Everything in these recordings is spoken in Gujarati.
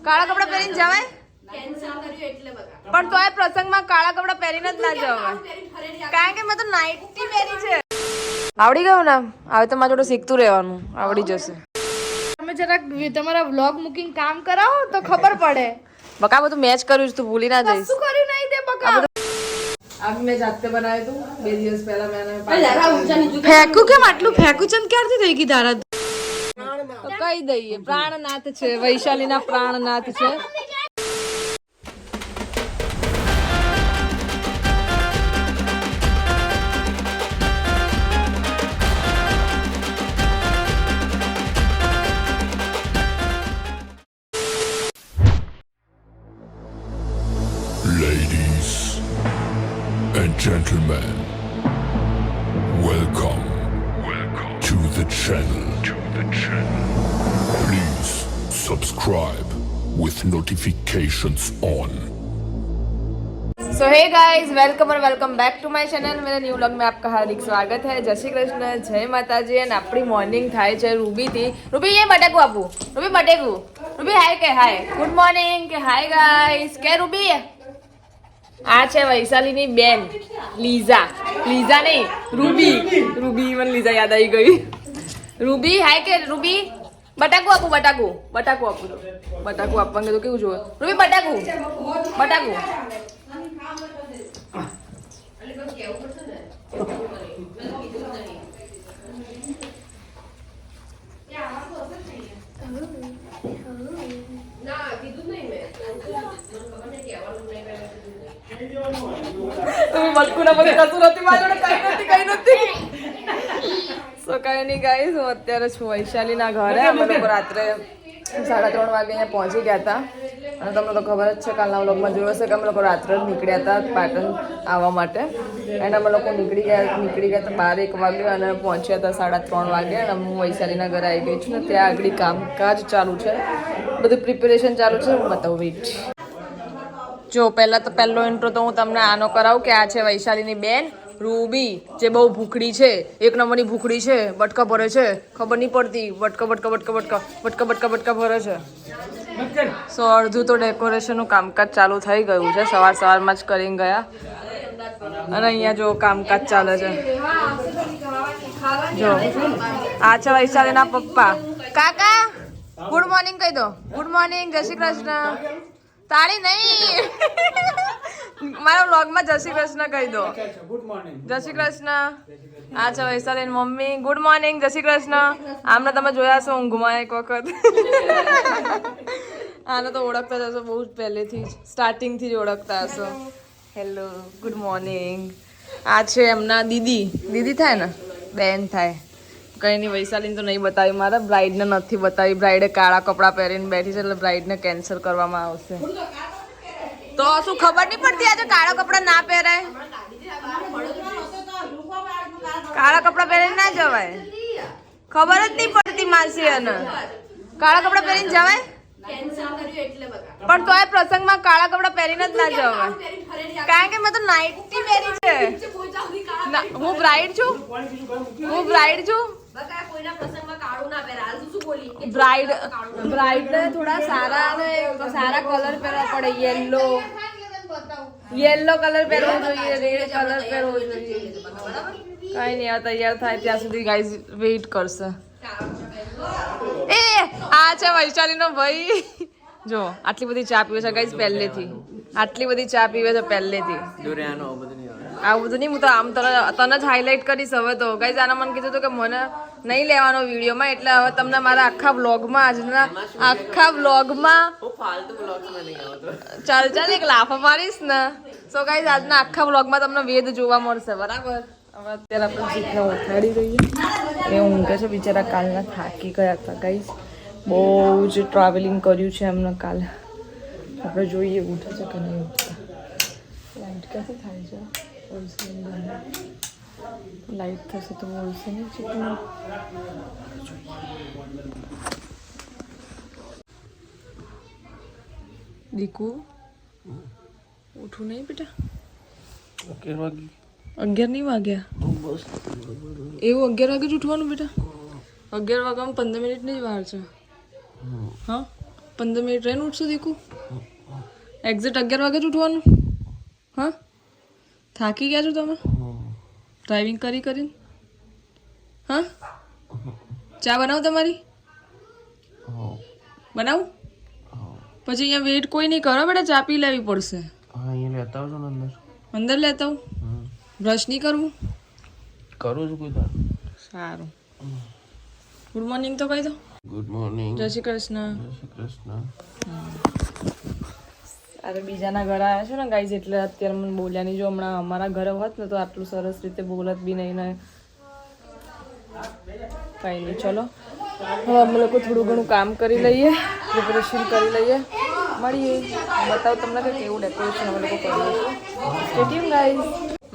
કાળા કપડા પહેરીને જવાય? પણ તોય પ્રસંગમાં કાળા કપડા પહેરીને જ ના જવાય, કારણ કે મેં તો નાઈટી પહેરી છે. આવડી ગયું ને? હવે તો મારા જોડે શીખતું રહેવાનું, આવડી જશે. તમે જરાક તમારા વ્લોગ મૂકિંગ કામ કરાવો તો ખબર પડે. બકા બધું મેચ કર્યું છે, તું ભૂલી ના જઈશ. શું કર્યું નહીં તે બકા? આ મેં જાતે બનાવ્યું હતું 2 દિવસ પહેલા. મેં ફેંકું કેમ આટલું ફેંકું છે? ક્યારથી થઈ ગઈ તારા? તો કહી દઈએ પ્રાણનાથ છે, વૈશાલીના પ્રાણનાથ છે. Ladies and gentlemen, welcome to the channel. Please subscribe with notifications on. So hey guys, welcome और welcome back to my channel. मेरे न्यू व्लॉग में आपका हार्दिक स्वागत है. जय श्री कृष्ण, जय माताजी. અને આપણી મોર્નિંગ થાય છે રૂબીથી. રૂબી એ બટેકું આપું. રૂબી બટેકું. રૂબી હાય કે હાય. ગુડ મોર્નિંગ કે હાય ગાઈસ. કે રૂબી આ છે વૈશાલીની બેન લીઝા. લીઝા નહીં, રૂબી. રૂબી મને લીઝા યાદ આવી ગઈ. રૂબી હાય કે રૂબી બટાકું આપું. બટાકું આપું. બટાકું આપવાનું કીધું કેવું જોવે. રૂબી બટાકું. કઈ નહીં ગાઈસ, હું અત્યારે છું વૈશાલીના ઘરે. અમે લોકો રાત્રે 3:30 વાગે અહીંયા પહોંચી ગયા હતા. અને તમને તો ખબર જ છે, કાલના વ્લોગમાં જોયો હશે કે અમે લોકો રાત્રે જ નીકળ્યા હતા પાટણ આવવા માટે. અને અમે લોકો નીકળી ગયા હતા 12-1 વાગે અને પહોંચ્યા હતા 3:30 વાગે. અને હું વૈશાલીના ઘરે આવી ગઈ છું ને ત્યાં આગળ કામકાજ ચાલુ છે, બધું પ્રિપેરેશન ચાલુ છે. હું બતાવું, વેઇટ. જો પહેલો ઇન્ટ્રો તો હું તમને આનો કરાવું કે આ છે વૈશાલીની બેન રૂબી, જે બહુ ભૂખડી છે, 1 નંબરની ભૂખડી છે. બટકા ભરે છે, ખબર નહીં પડતી. બટકા ભરે છે. સો અડધું તો ડેકોરેશનનું કામકાજ ચાલુ થઈ ગયું છે, સવારમાં જ કરીને ગયા. અને અહીંયા જો કામકાજ ચાલે છે. જો આ છે વૈશાલીના પપ્પા. કાકા ગુડ મોર્નિંગ કહી દો. ગુડ મોર્નિંગ, જય શ્રી કૃષ્ણ. તાળી નહીં, મારા વ્લોગમાં જય શ્રી કૃષ્ણ કહી દો. જય શ્રી કૃષ્ણ. આ છે વૈશાલીની મમ્મી. ગુડ મોર્નિંગ, જય શ્રી કૃષ્ણ. આમને તમે જોયા છો ઊંઘમાં એક વખત. આને તો ઓળખતા જ હશો, બહુ જ પહેલેથી જ, સ્ટાર્ટિંગથી જ ઓળખતા હશો. Hello, good morning. આ છે એમના દીદી થાય ને, બેન થાય. કંઈ નહીં, વૈશાલીને તો નહીં બતાવી મારે, બ્રાઇડને નથી બતાવી. બ્રાઇડે કાળા કપડાં પહેરીને બેઠી છે એટલે બ્રાઇડને કેન્સલ કરવામાં આવશે. તો શું ખબર નહીં પડતી આજે કાળા કપડાં ના પહેરાય? કાળા કપડાં પહેરીને ના જવાય, ખબર જ નહીં પડતી માસી. અને કાળા કપડાં પહેરીને જવાય? પણ તોય પ્રસંગમાં કાળા કપડા પહેરીને જ ના જવાય, કારણ કે મેં તો નાઈટી પહેરી છે. હું બ્રાઇડ છું. બ્રાઇડ ને થોડા સારા કલર પહેરવા પડે. યેલો કલર પહેરવો જોઈએ, રેડ કલર પહેરવો જોઈએ. કઈ નહીં, આ તૈયાર થાય ત્યાં સુધી ગાઈઝ વેઇટ કરશે. એ આ છે વૈશાલીનો ભાઈ. જો આટલી બધી ચા પીવે છે ગાઈઝ પહેલેથી. આવું બધું નહીં, હું તો આમ તને જ હાઇલાઇટ કરીશ. હવે તો ગાઈઝ આના મને કીધું હતું કે મને નહીં લેવાનો વિડીયોમાં, એટલે હવે તમને મારા આખા વ્લોગમાં, આજના આખા વ્લોગમાં ચાલ એક લાફો મારીશ ને. સો ગાઈઝ આજના આખા વ્લોગમાં તમને વેદ જોવા મળશે, બરાબર? હવે અત્યારે આપણે જીતને ઉઠાડી દઈએ. એ ઊંઘે છે બિચારા, કાલના થાકી ગયા હતા ગાઈઝ. બહુ જ ટ્રાવેલિંગ કર્યું છે એમને કાલે. આપણે જોઈએ ઉઠે છે કે નહીં ઉઠતા. લાઇટ ક્યાંથી થાય છે? લાઇટ થશે તો બોલશે નહીં ચીકનું. દીકુ ઉઠું નહીં બેટા? 11 નહીં વાગ્યા? એવું 11 વાગે જ ઉઠવાનું બેટા? 11 વાગ્યામાં 15 મિનિટની જ વાર છે. હા 15 મિનિટ રહીને ઉઠશું દીકુ એક્ઝેક્ટ 11 વાગે જ ઉઠવાનું હા થાકી ગયા છો તમે ડ્રાઇવિંગ કરીને હા ચા બનાવું તમારી બનાવું પછી અહીંયા વેઇટ કોઈ નહીં કરો બેટા ચા પી લેવી પડશે અંદર લેતા આવું બ્રશ નહીં કરવું કરું છું કોઈ સારું ગુડ મોર્નિંગ તો કહી દો ગુડ મોર્નિંગ જય શ્રી કૃષ્ણ જય શ્રી કૃષ્ણ અરે બીજાના ઘરે આવ્યા છો ને ગાઈઝ એટલે અત્યારે મને બોલ્યા નહીં જો હમણાં અમારા ઘરે હોત ને તો આટલું સરસ રીતે બોલત બી નહીં ને કંઈ નહીં ચલો હવે અમે લોકો થોડું ઘણું કામ કરી લઈએ પ્રિપરેશન કરી લઈએ મળીએ બતાવો તમને કે કેવું ડેકોરેશન અમે લોકો કરીએ છીએ કેમ ગાઈઝ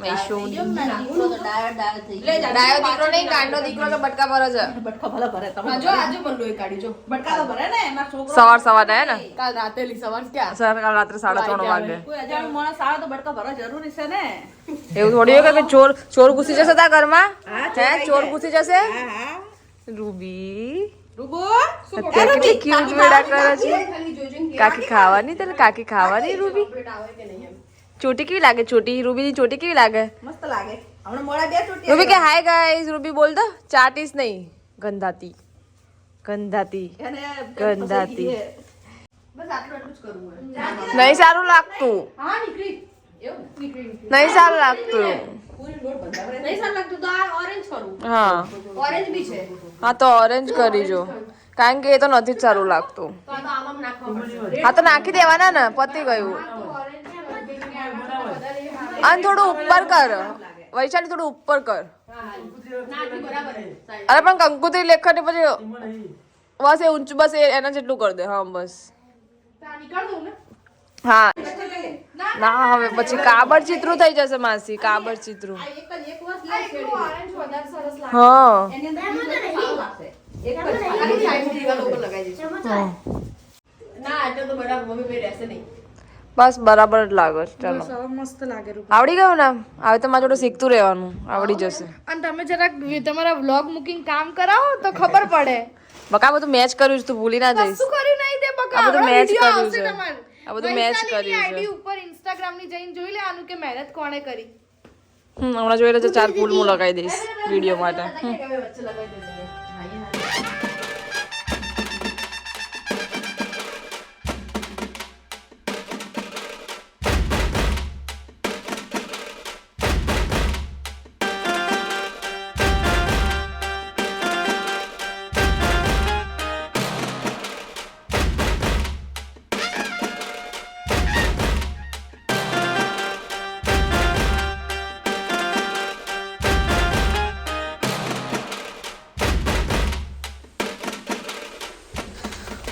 મૈસોની ડાયો દીકરો નહીં ગાંડો દીકરો કે બટકા ભરે છે સવાર સવાર હે ને કાલ રાતે કાલ રાત્રે 3:30 વાગે એવું થોડી હોય કે ચોર ઘૂસી જશે તા ઘરમાં હે ચોર ઘૂસી જશે રૂબી અત્યારે કેટલી ક્યુટ વેડા કરે છે કાકી ખાવાની રૂબી ચોટી કેવી લાગે ચોટી રૂબીની ચોટી કેવી લાગે મસ્ત લાગે હમણાં મોડા બે ચોટી રૂબી કે હાય ગાઈસ રૂબી બોલ દો ચાટીસ નહીં ગંધાતી એને ગંધાતી બસ આટલું જ કરવું નહીં સારું લાગતું હા નીકળી નીકળી નહીં સારું લાગતું પૂરી લોટ બંધાવે નહીં સારું લાગતું તો આ ઓરેન્જ કરું હા ઓરેન્જ બી છે હા તો ઓરેન્જ કરી જો કારણ કે એ તો નથી જ સારું લાગતું તો આ તો આમ નાખવા પડશે હા તો નાખી દેવાના ને પતી ગયું અને થોડું ઉપર કર વૈશાલી થોડું ઉપર કર નાખી બરાબર અરે પણ કંકુત્રી લેખન પછી બસ એ ઊંચું બસ એના જેટલું કરી દે હા બસ નીકળ દઉં ને હા ના હવે પછી કાબર ચિત્રું થઈ જશે માસી કાબર ચિત્રું એક વર્ષ લે ઓરેન્જ વધારે સરસ લાગે હા એની અંદર સારું લાગશે એક જ આની સાઈડ દીવાલ ઉપર લગાવી દઈશું ના એટલે તો બરાબર મમ્મી ભાઈ રહેશે નહીં બસ બરાબર જ લાગે છે ચાલો મસ્ત લાગે આવડી ગયું ને હવે તો મારા જોડે શીખતું રહેવાનું આવડી જશે અને તમે જરાક તમારા વ્લોગ મૂકિંગ કામ કરાવો તો ખબર પડે બકા બધું મેચ કર્યું છે તું ભૂલી ના જઈશ શું કર્યું નહીં તે બકા આ બધું હમણાં match video કર્યું આવશે છે. તમારે. આ બધું match વૈશાલીની કર્યું છે. ID ઉપર Instagram ની જઈને જોઈ લેવાનું કે મહેનત કોણે કરી હમણાં જોઈ લેજો 4 ફૂલ હું લગાવી દઈશ વિડીયો માટે વચ્ચે લગાવી દેજે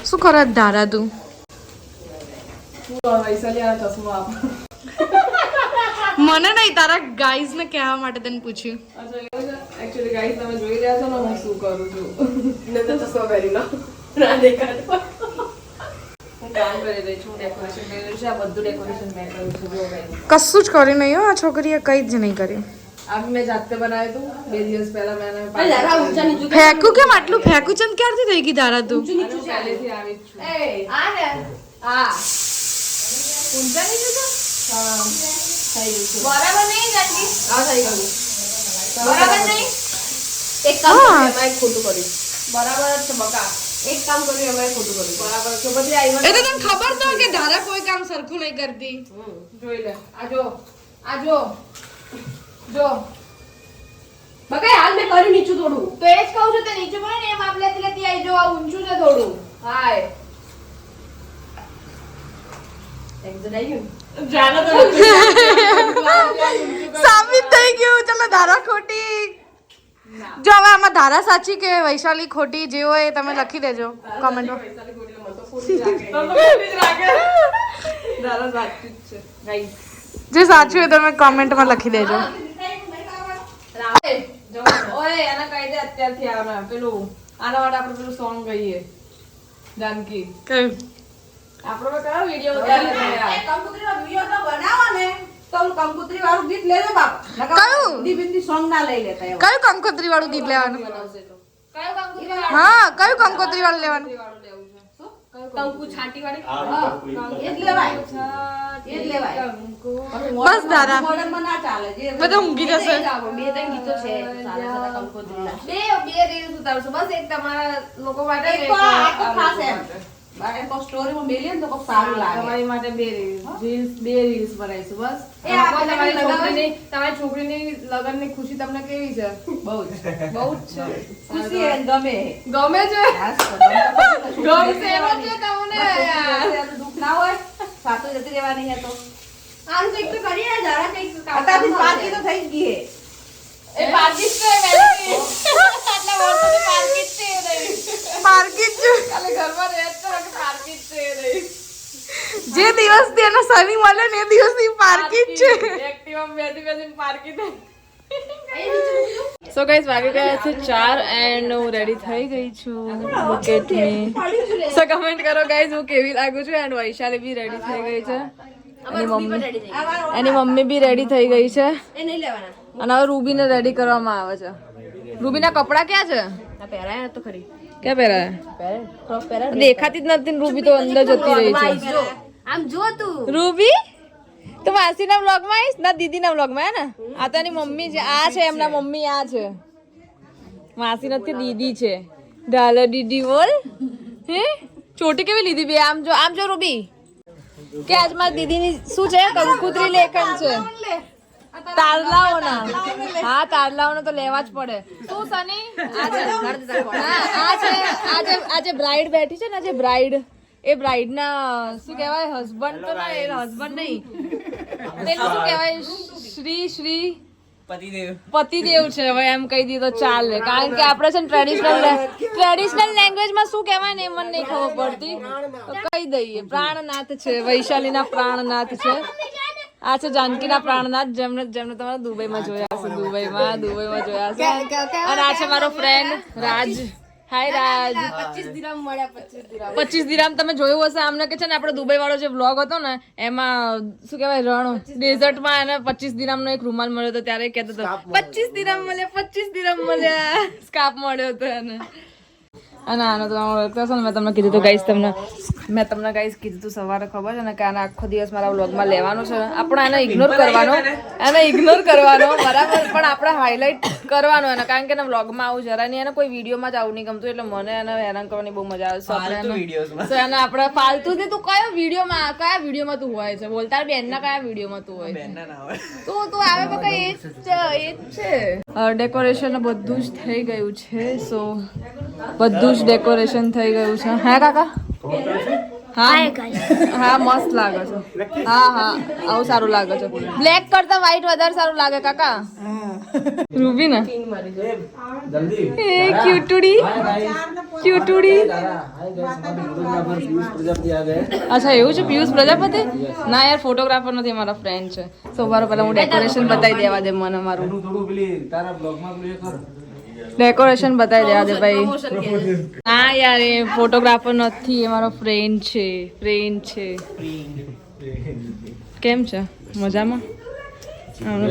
શું કરે ધારા તું મને નહીં તારા ગાઈઝ ને કહેવા માટે તને પૂછ્યું એકચ્યુઅલી ગાઈસ તમે જોઈ રહ્યા છો ને હું શું કરું છું ને તો ચશ્મા પહેરી લો ના દેખાતો હું કામ કરી રહી છું ડેકોરેશન કરી રહી છું આ બધું ડેકોરેશન મેં કર્યું છે જો ગાઈસ કશું જ કરી નહીં હો આ છોકરીએ કઈ જ નહીં કર્યું આ બી મેં જાતે બનાવ્યું હતું 2 દિવસ પહેલા મેં જરા ઊંચા નીચું ફેંકું કેમ આટલું ફેંકું ચંદ ક્યારથી થઈ ગઈ ધારા તું પહેલેથી આવી જ છું એ આ ને આ ઊંચા નહીં જતો બરાબર નહીં જાનકી આ થઈ ગયું બરાબર નહીં એક કામ કર્યું એમાં એક ખોટું કર્યું બરાબર જ છે બકા એક કામ કર્યું એમાં એક ખોટું કર્યું બરાબર છે પછી આવી એ તો તને ખબર તો કે ધારા કોઈ કામ સરખું નહીં કરતી જોઈ લે આ જો બકાય હાલ મેં કર્યું નીચું થોડું તો એ જ કહું છું તે નીચે પડે ને એમ આપ લેતી લેતી આવી જો આ ઊંચું છે થોડું હાય એક્ઝેટ આવી ગયું સાબિત થઈ ગયું ચલો ધારા ખોટી જો હવે આમાં ધારા સાચી કે વૈશાલી ખોટી જે હોય એ તમે લખી દેજો કોમેન્ટમાં દાદા સાચું જ છે ગાઈસ જે સાચું હોય તમે કોમેન્ટમાં લખી દેજો ઓય આના કાયદે અત્યારથી આવના પેલું આના માટે આપણે પેલું સોંગ ગઈએ જાનકી કયું આપણો કયો વિડિયો ઉતારી યાર કંકુત્રીનો વિડિયો તો બનાવો ને તો કંકુત્રી વાળું ગીત લેજો બાપ કયું? હિન્દી બિંદી સોંગ ના લઈ લેતા એવા કયું કંકોત્રી વાળું ગીત લેવાનું કયો કામ હા કયું કંકોત્રી વાળું લેવાનું વાળું લેવું છે શું કયો કંકુ છાંટી વાળી એ જ લેવાય એ જ લેવાય બસ ધારા મોડર્નમાં ના ચાલે જે બધા ઊંઘી જશે. બે ત્રણ ગીતો છે સારા સારા કંકોત્રીના. બે રીલ્સ ઉતારશું બસ એક તમારા લોકો માટે એક તો આ તો ખાસ એમ બારે કો સ્ટોરીમાં મેલીએ ને તો કોઈ સારું લાગે. તમારી માટે બે રીલ્સ બનાવીશું બસ. એ આપણે તમારી છોકરીની લગનની ખુશી તમને કેવી છે? બહુ જ બહુ જ છે. ખુશી હે ને ગમે હે. ગમે છે ખાસ તો ગમશે ગમશે એમ જ છે તમને યાર. એનું દુઃખ ના હોય સાતો જતી રહેવાની હે તો આમ કંઈક તો કરીએ જરા કંઈક અત્યારથી પાર્ટી તો થઈ જ ગઈ હે. એ પાર્ટી છે વેલી આટલા વર્ષોથી પાર્ટી છે એ રહી. માર્કેટ કાલે ઘરમાં રહે જ તો કે પાર્ટી છે એ રહી. જે દિવસથી એનો શનિ મળે ને એ દિવસથી પાર્કિંગ છે. એક્ટિવા બેસી પાર્કી થઈ. સો ગાઈસ વાગી ગયા છે 4 એન્ડ હું રેડી થઈ ગઈ છું. Look at me. So comment કરો ગાઈસ હું કેવી લાગુ છું. એન્ડ વૈશાલી બી રેડી થઈ ગઈ છે. એની મમ્મી બી રેડી થઈ ગઈ છે. એ નહીં લેવાના. અને હવે રૂબીને રેડી કરવામાં આવે છે. રૂબીના કપડા ક્યાં છે? આ પહેરાયા તો ખરી. ક્યાં પહેરાય? ક્રોપ પહેરાય. દેખાતી જ નથી ને રૂબી તો અંદર જતી રહી છે. આમ જો તું. રૂબી તો માસીના વ્લોગમાં આવીશ ના દીદીના વ્લોગમાં હે ને? આ તો એની મમ્મી છે. આ છે એમના મમ્મી. આ છે માસી નથી દીદી છે. ડાલા દીદી બોલ. હે ચોટી કેવી લીધી બે? આમ જો રૂબી કે આજ મારી દીદીની શું છે? કંકુત્રી લેખન છે. તારલાઓના. હા તારલાઓના તો લેવા જ પડે. શું સની? આજે બ્રાઇડ બેઠી છે ને, જે બ્રાઇડ એ બ્રાઇડ ના શું કહેવાય? હસબન્ડ તો ના, એ હસબન્ડ નહીં, તેનું શું કહેવાય? શ્રી પતિદેવ છે. હવે એમ કહી દીધો ચાલે, કારણ કે આપણે છે ને ટ્રેડિશનલ લેંગ્વેજમાં શું કહેવાય ને એ મને નહીં ખબર પડતી, તો કહી દઈએ. પ્રાણનાથ છે, વૈશાલીના પ્રાણનાથ છે. આ છે જાનકીના પ્રાણનાથ, જેમને તમારે દુબઈમાં જોયા હશે. દુબઈમાં જોયા હશે. અને આ છે મારો ફ્રેન્ડ રાજ. હાય રાજ. 25 દિરહમ મળ્યા. 25 દિરહમ તમે જોયું હશે. આમને કે છે ને આપણે દુબઈ વાળો જે વ્લોગ હતો ને એમાં શું કહેવાય રણ ડેઝર્ટમાં એને 25 દિરહમનો એક રૂમાલ મળ્યો હતો. ત્યારે કહેતો હતો 25 દિરહમ મળ્યા, 25 દિરહમ મળ્યા. સ્કાર્ફ મળ્યો હતો એને. અને આનો તો ઓળખતો છો ને, મેં તમને કીધું હતું ગાઈસ, મેં તમને ગાઈસ કીધું હતું સવારે, ખબર છે ને કે આને આખો દિવસ મારા વ્લોગમાં લેવાનો છે. આપણે એને ઇગ્નોર કરવાનો બરાબર, પણ આપણે હાઇલાઇટ કરવાનો એને, કારણ કે એને વ્લોગમાં આવું જરા નહીં, એને કોઈ વિડીયોમાં જ આવું નહીં ગમતું, એટલે મને એને હેરાન કરવાની બહુ મજા આવે છે. એને આપણે ફાલતુ થી તું કયા વિડીયોમાં તું હોય છે? બોલતા બેનના કયા વિડીયોમાં તું હોય છે? તું આવે તો કઈ એ જ છે. ડેકોરેશન બધું જ થઈ ગયું છે. સો બધું જ ડેકોરેશન થઈ ગયું છે. હે કાકા? હા મસ્ત લાગે છે. હા આવું સારું લાગે છે. બ્લેક કરતા વ્હાઈટ વધારે સારું લાગે કાકા. રૂબી ને એ ક્યુટુડી. અચ્છા એવું છે? પિયુષ પ્રજાપતિ? ના યાર, ફોટોગ્રાફર નથી, અમારા ફ્રેન્ડ છે. સો બાર પહેલા હું ડેકોરેશન બતાવી દેવા દે મને. મારું ડેકોરેશન બતાવી દેવા દે ભાઈ. હા યાર, એ ફોટોગ્રાફર નથી, એ મારો ફ્રેન્ડ છે. કેમ છે? મજામાં? અમને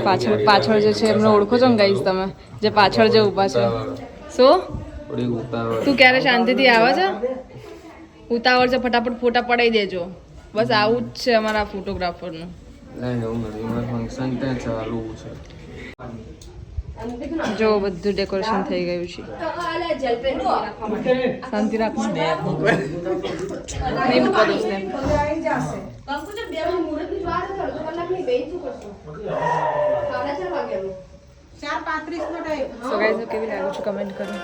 પાછળ જે છે એમને ઓળખો છો ને ગાઈસ તમે? જે પાછળ જે ઊભા છે. શું તું ક્યારે શાંતિથી આવે છે? ઉતાવળ છે, ફટાફટ ફોટા પડાવી દેજો. બસ આવું જ છે અમારા ફોટોગ્રાફરનું. જો બધું ડેકોરેશન થઈ ગયું છે. શાંતિ રાખો. નહીં મૂકવા દો સ્નેપ. સો ગાઈસ કેવી લાગુ છું કમેન્ટ કરો.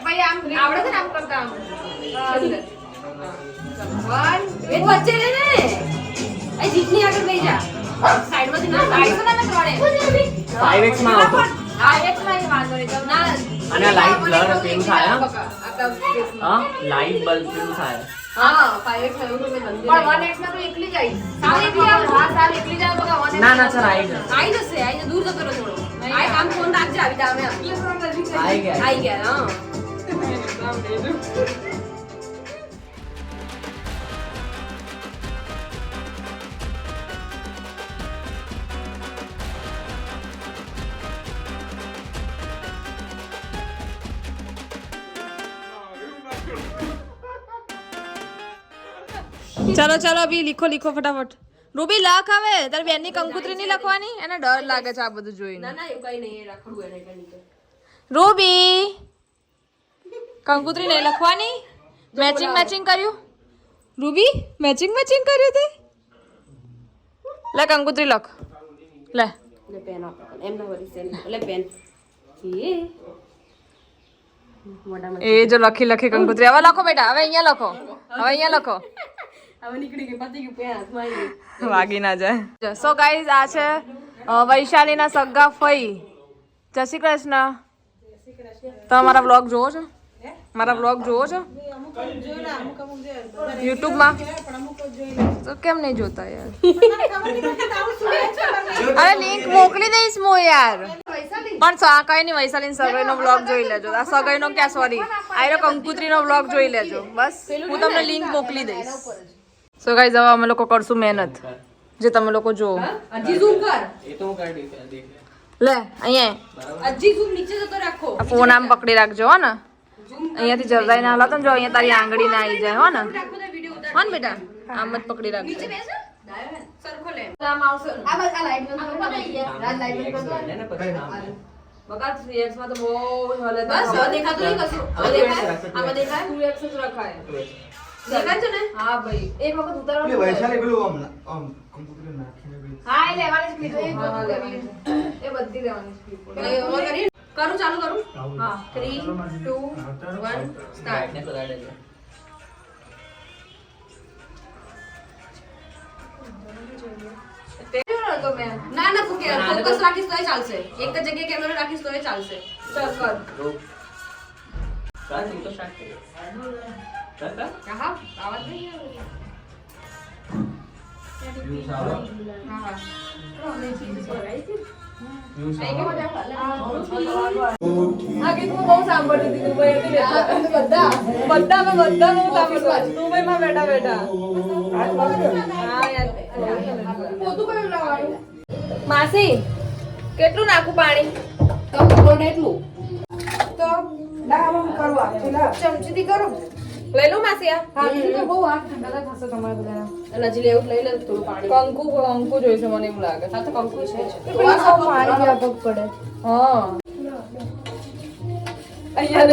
ભાઈ આમ આવડે છે ને આમ કરતા આમ. એ વચ્ચે લે ને એ જીતની આગળ લઈ જા સાઈડમાંથી ના સાઈડ માં ના ત્રણે 5x માં આવતો હા એક માં વાંધો નહીં ના અને લાઈટ બ્લર પેલું થાય હા? આટલા કેસમાં હા લાઈટ બલ્બ પેલું થાય હા 5x થયું તો મેં બંધ પણ 1x માં તો એકલી જ આવી સાવ એકલી આવ હા સાવ એકલી જાવ બકા 1x ના ના સર આવી જશે આઈ જશે આઈ દૂર જતો રહો થોડો આઈ કામ ફોન રાખજે આવી તા અમે આવી ગયા હા ચલો ચલો અભી લીખો લીખો ફટાફટ રૂબી લખ હવે તારી બેનની કંકુત્રી નહીં લખવાની એને ડર લાગે છે આ બધું જોઈને ના ના એવું કઈ નહીં એ રાખડું એને એટલે નીકળ રૂબી કંકુત્રી નહીં લખવાની મેચિંગ મેચિંગ કર્યું રૂબી મેચિંગ મેચિંગ કર્યું તે લે કંકુત્રી લખ લે લે પેન આપો એમ ના વરી સેન લે પેન એ મોઢામાં એ જો લખી લખી કંકુત્રી હવે લખો બેટા હવે અહીંયા લખો હવે અહીંયા લખો હવે નીકળી ગઈ પતી ગયું પેન હાથમાં આવી ગયું વાગી ના જાય સો ગાઈઝ આ છે વૈશાલીના સગા ફઈ જય શ્રી કૃષ્ણ તમે મારા વ્લોગ જોવો છો મારા વ્લોગ જોવો છો યુટ્યુબમાં તો કેમ નહીં જોતા યાર અરે લિંક મોકલી દઈશ મો યાર પણ કઈ નહીં વૈશાલીની સગાઈનો વ્લોગ જોઈ લેજો આ સગાઈનો ક્યાં સોરી આયરો કંકુત્રીનો વ્લોગ જોઈ લેજો બસ હું તમને લિંક મોકલી દઈશ સો ગાઈઝ હવે અમે લોકો કરશું મહેનત જે તમે લોકો જો હજી ઝૂમ કર એ તો હું કાઢી દે લે અહીંયા હજી ઝૂમ નીચે જતો રાખો આ ફોન આમ પકડી રાખજો હો ને અહીંયાથી જલ્દાઈ ના હલાતો ને જો અહીંયા તારી આંગળી ના આવી જાય હો ને રાખો તો વિડિયો ઉતાર હો ને બેટા આમ જ પકડી રાખજો નીચે બેસ સરખો લે આમ આવશે આ બસ આ લાઈટ બંધ કરો રાત લાઈટ બંધ કરો એને પછી નામ બકા 3x માં તો બહુ હલે બસ હવે દેખાતું નહીં કશું હવે દેખાય આમાં દેખાય 2x જ રખાય દેખાય છે ને હા ભાઈ એક વખત ઉતારવાનું વૈશાલી પેલું આમ કમ્પ્યુટર નાખીને પેલું હા એ લેવાની જ ક્લિપ એ બધી લેવાની જ ક્લિપ હવે ઓવર કરી કરું ચાલુ કરું હા 3 2 1 સ્ટાર્ટ ને લગાડી દે તો મેં ના ના ફોકસ રાખીશ તોય ચાલશે એક જ જગ્યાએ કેમેરા રાખીશ તોય ચાલશે ચાલ કર ચાલ તું તો સ્ટાર્ટ કર ચાલ હા આવાજ નહીં આવે હા હા આ ગીત હું બહુ સાંભળતી હતી તું ભાઈ બધા બહુ સાંભળતું તું ભાઈ માં બેઠા બેઠા હા યાર પોતું કયું લાવવાનું માસી કેટલું નાખું પાણી તો બોલો ને એટલું તો ચમચીથી કરું લઈ લઉં માસી આ હા તો બહુ આ ઠંડા થશે તમારે બધા અને હજી લેવું લઈ લે થોડું પાણી કંકુ જોઈશે મને એવું લાગે હા તો કંકુ છે પાણી વ્યાપક પડે હા અહીંયા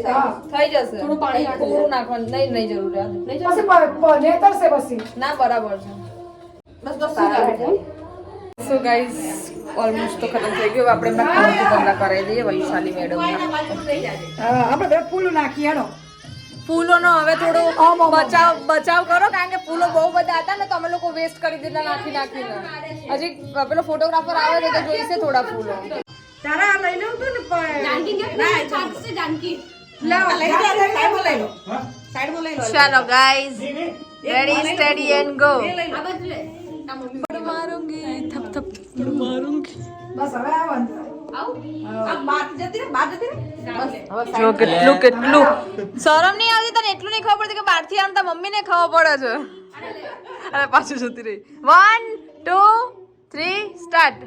હા થઈ જશે થોડું પાણી નાખી પૂરું નાખવાનું નહીં જરૂરિયાત નહીં જશે ના બરાબર છે બસ બસ સારા સો ગાઈઝ ઓલમોસ્ટ તો ખતમ થઈ ગયું આપણે એમના કંકુ કમરા કરાવી દઈએ વૈશાલી મેડમના ફૂલોનો હવે થોડો બચાવ કરો કારણ કે ફૂલો બહુ બધા હતા ને તો અમે લોકો વેસ્ટ કરી દીધા નાખીને હજી પેલો ફોટોગ્રાફર આવે છે તો જોઈશે થોડા ફૂલો જાનકી કે ચાલશે જાનકી ચાલો guys ready steady and go આ બાજુ લે તા મમ્મી માरूंगी થપ થપ માरूंगी આવ આ બાત જતી રે બસ જો કેટલું શરમ નહીં આવતી તને એટલું નહીં ખબર પડતી કે બહારથી આમ તા મમ્મીને ખબર પડે છે અરે પાછું જતી રહી 1 2 3 સ્ટાર્ટ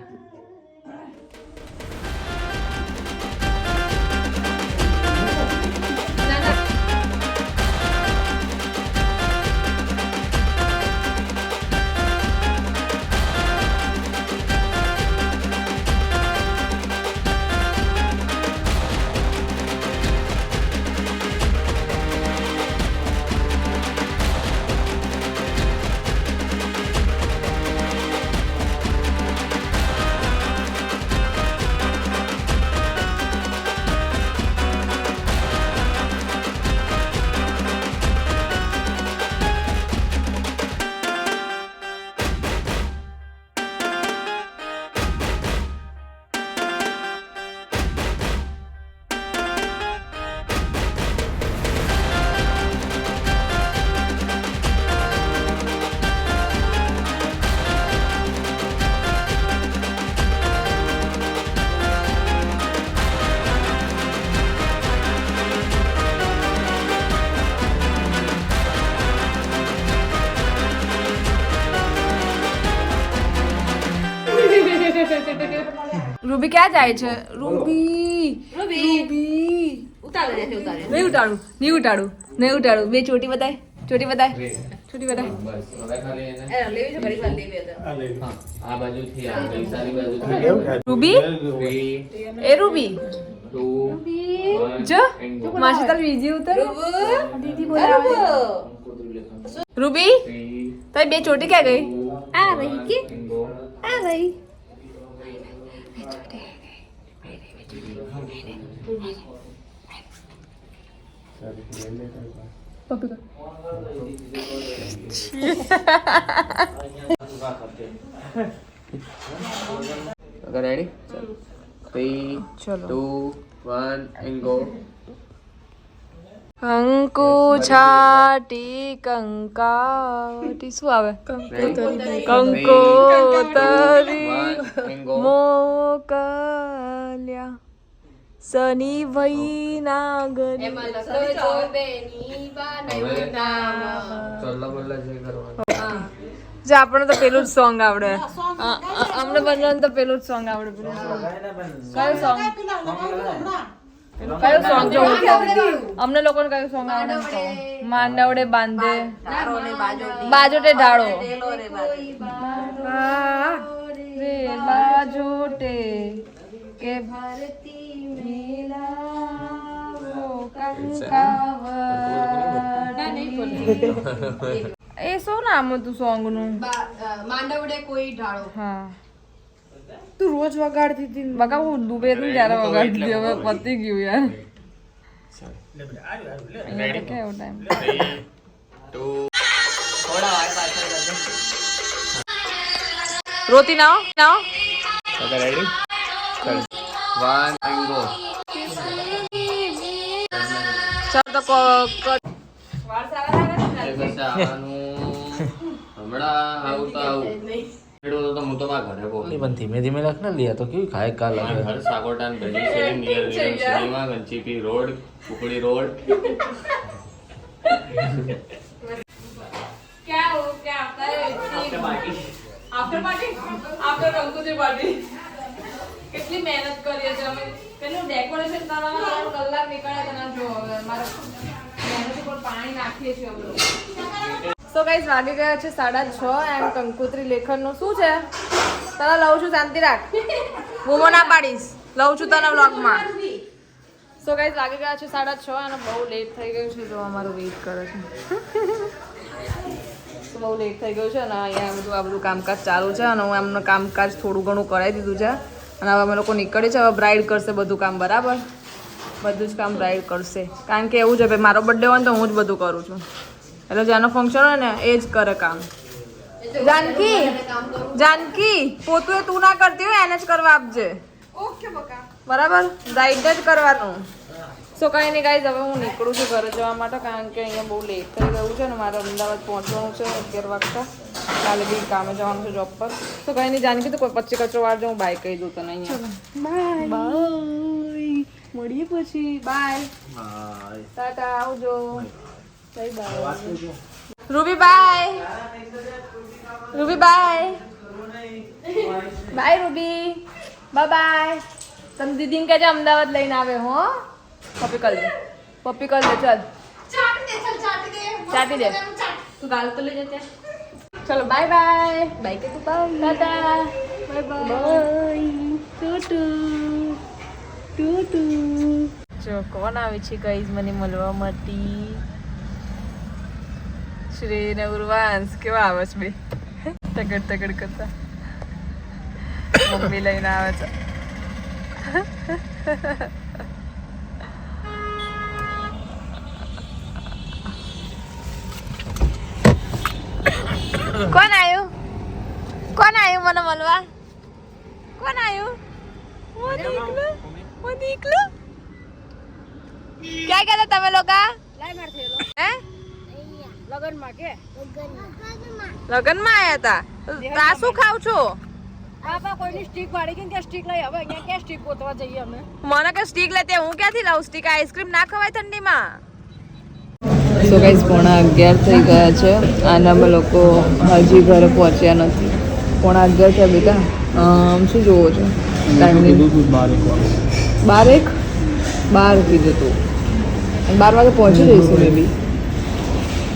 રૂબી ક્યાં જાય છે? રૂબી ઉતારે છે ઉતારે નહીં ઉટાડું બે ચોટી બતાય ચોટી બતાય બસ હવે ખાલી એને લેવી છે ઘડી વાર લેવી હતા હા, આ બાજુથી આ પૈસાની બાજુથી રૂબી 3 એ રૂબી 2 જો માસી તાર બીજી ઉતર દીદી બોલાવે રૂબી 3 તારી બે ચોટી ક્યાં ગઈ? આ રહી કે આ રહી Okay, ready? 3 ચલો 2 1 and go. કંકુ છાટી કંકાટી શું આવે? કંકોતરી 1 and go. મોકલ્યા શનિ ભઈ નાગરી. એમાં લખજો બેની બાને નામ ચલ્લા બલ્લા જે કરવાનું. જે આપણે તો પેલું જ સોંગ આવડે અમને બંને તો પેલું જ સોંગ આવડે પેલું song. કયું સોંગ? કયું સોંગ જો અમને લોકોને કયું સોંગ આવડે? માંડવડે બાંધે તારોને બાજોટે ઢાળો તેલો રે બાજુ રે બાજોટે કે ભારતી મિલાવો કંકાવટી. એ શું નામ હતું સોંગ નું? માંડવડે કોઈ ઢાળો હા તું રોજ વગાડતી હતી બકા હું ડૂબે હતી ત્યારે વગાડતી હતી હવે પતી ગયું યાર Ready? કેવો ટાઈમ 2 થોડા વાર પાછળ કરજો. રોતી ના હો Okay, ready? 1 and go. ચાલ તો એ પછી આવવાનું હમણાં આવું તો આવું ખેડૂતો તો હું તો મારા ઘરે બોલું પણ ધીમે ધીમે લખ ને લિયા તો કેવું ખાય કા મારા લગે ઘર સાકોટાન ભેજી છે નિયર વિરમ સિનેમા ગંચીપી રોડ કુકડી રોડ क्या हो क्या आता है आफ्टर पार्टी आफ्टर कंकुत्री पार्टी કેટલી મહેનત કરીએ છે અમે પેલું ડેકોરેશન કરવામાં 3 કલાક નીકળ્યા તને જો હવે મારે મહેનત ઉપર પાણી નાખીએ છીએ અમે લોકો. સો ગાઈસ વાગી ગયા છે 6:30 એન્ડ કંકોત્રી લેખનનું શું છે? તને લઉં છું શાંતિ રાખ બૂમો ના પાડીશ લઉં છું તને વ્લોગમાં. સો ગાઈસ વાગી ગયા છે 6:30 અને બહુ લેટ થઈ ગયું છે જો અમારું વેઇટ કરે છે તો બહુ લેટ થઈ ગયું છે અને અહીંયા બધું આ બધું કામકાજ ચાલુ છે અને હું એમનું કામકાજ થોડું ઘણું કરાવી દીધું છે અને હવે અમે લોકો નીકળીએ છીએ. હવે બ્રાઇડ કરશે બધું કામ બરાબર બધું જ કામ બ્રાઇડ કરશે કારણ કે એવું છે ભાઈ મારો બર્થડે હોય ને તો હું જ બધું કરું છું એટલે જેનો ફંક્શન હોય ને એ જ કરે કામ. જાનકી પોતું એ તું ના કરતી હોય એને જ કરવા આપજે બરાબર બ્રાઇડ જ કરવાનું. સો કંઈ નહીં ગાઈઝ હવે હું નીકળું છું ઘરે જવા માટે કારણ કે અહીંયા બહુ લેટ થઈ ગયું છે ને મારે અમદાવાદ પહોંચવાનું છે 11 વાગતા કાલે બી કામે જવાનું છે જોબ પર. તો કંઈ નહીં જાનકી તો કોઈ પછી કચરો વાર હું બાય કહી દઉં તને અહીંયા બાય મળીએ પછી બાય ટાટા આવજો bye bye Ruby bye bye bye Ruby bye bye તમે દીદીને કહેજો અમદાવાદ લઈને આવે હો પપ્પી કર દે ચાલ ચાટી દે તું ગાલ તો લઈ જતે ચલો બાય બાય બાય કે તું બાય ટાટા બાય બાય ટુટુ જો કોણ આવે છે ગાઈઝ મને મળવા માટે? શ્રી ને ઉર્વાંશ કેવા આવે છે બે તગડ કરતા મમ્મી લઈને આવે છે. કોણ આવ્યું મને મળવા? કોણ આવ્યું? દીકલું ક્યાં ગયા હતા તમે લોકો? હે લગનમાં આયા હતા આ શું ખાવ છો? કોઈની સ્ટીક વાળી ગઈ ત્યાં સ્ટીક લઈ હવે અહીંયા ક્યાં સ્ટીક ગોતવા જઈએ અમે મને કે સ્ટીક લેતે હું ક્યાંથી લાવું સ્ટીક? આઈસ્ક્રીમ ના ખવાય ઠંડીમાં. સો ગાઈસ 11:30 થઈ ગયા છે અને અમે લોકો હજી ઘરે પહોંચ્યા નથી. 11:30 છે બેટા શું જોવો છો? 12 કીધું તું 12 વાગે પહોંચી જઈશું મે બી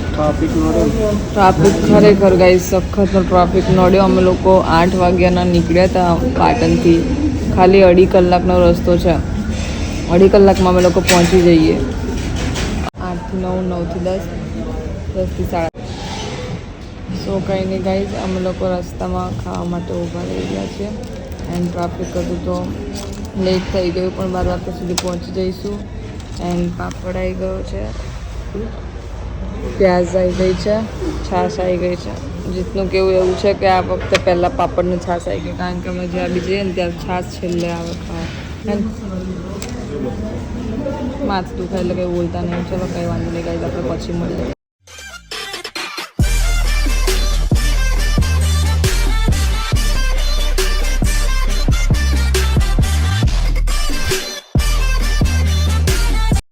ટ્રાફિક ખરેખર ગાઈસ સખત ટ્રાફિક નડ્યો અમે લોકો 8 વાગ્યાના નીકળ્યા હતા પાટણથી ખાલી 2.5 કલાકનો રસ્તો છે 2.5 કલાકમાં અમે લોકો પહોંચી જઈએ 8 થી 9 9 થી 10 10 થી 7 સો કંઈ નહીં ગાઈસ અમે લોકો રસ્તામાં ખાવા માટે ઊભા રહી ગયા છે એન્ડ ટ્રાફિક હતું તો લેટ થઈ ગયું પણ 12 વાગ્યા સુધી પહોંચી જઈશું એન્ડ પાપડ આવી ગયો છે પ્યાઝ આવી ગઈ છે છાશ આવી ગઈ છે જીતનું કેવું એવું છે કે આ વખતે પહેલાં પાપડને છાશ આવી ગઈ કારણ કે અમે જ્યાં બી જઈએ ને ત્યાં છાશ છેલ્લે આવે ખાવા માથું દુખાય એટલે કંઈ બોલતા નહીં ચલો કંઈ વાંધો નહીં ગાઈસ આપણે પછી મળીએ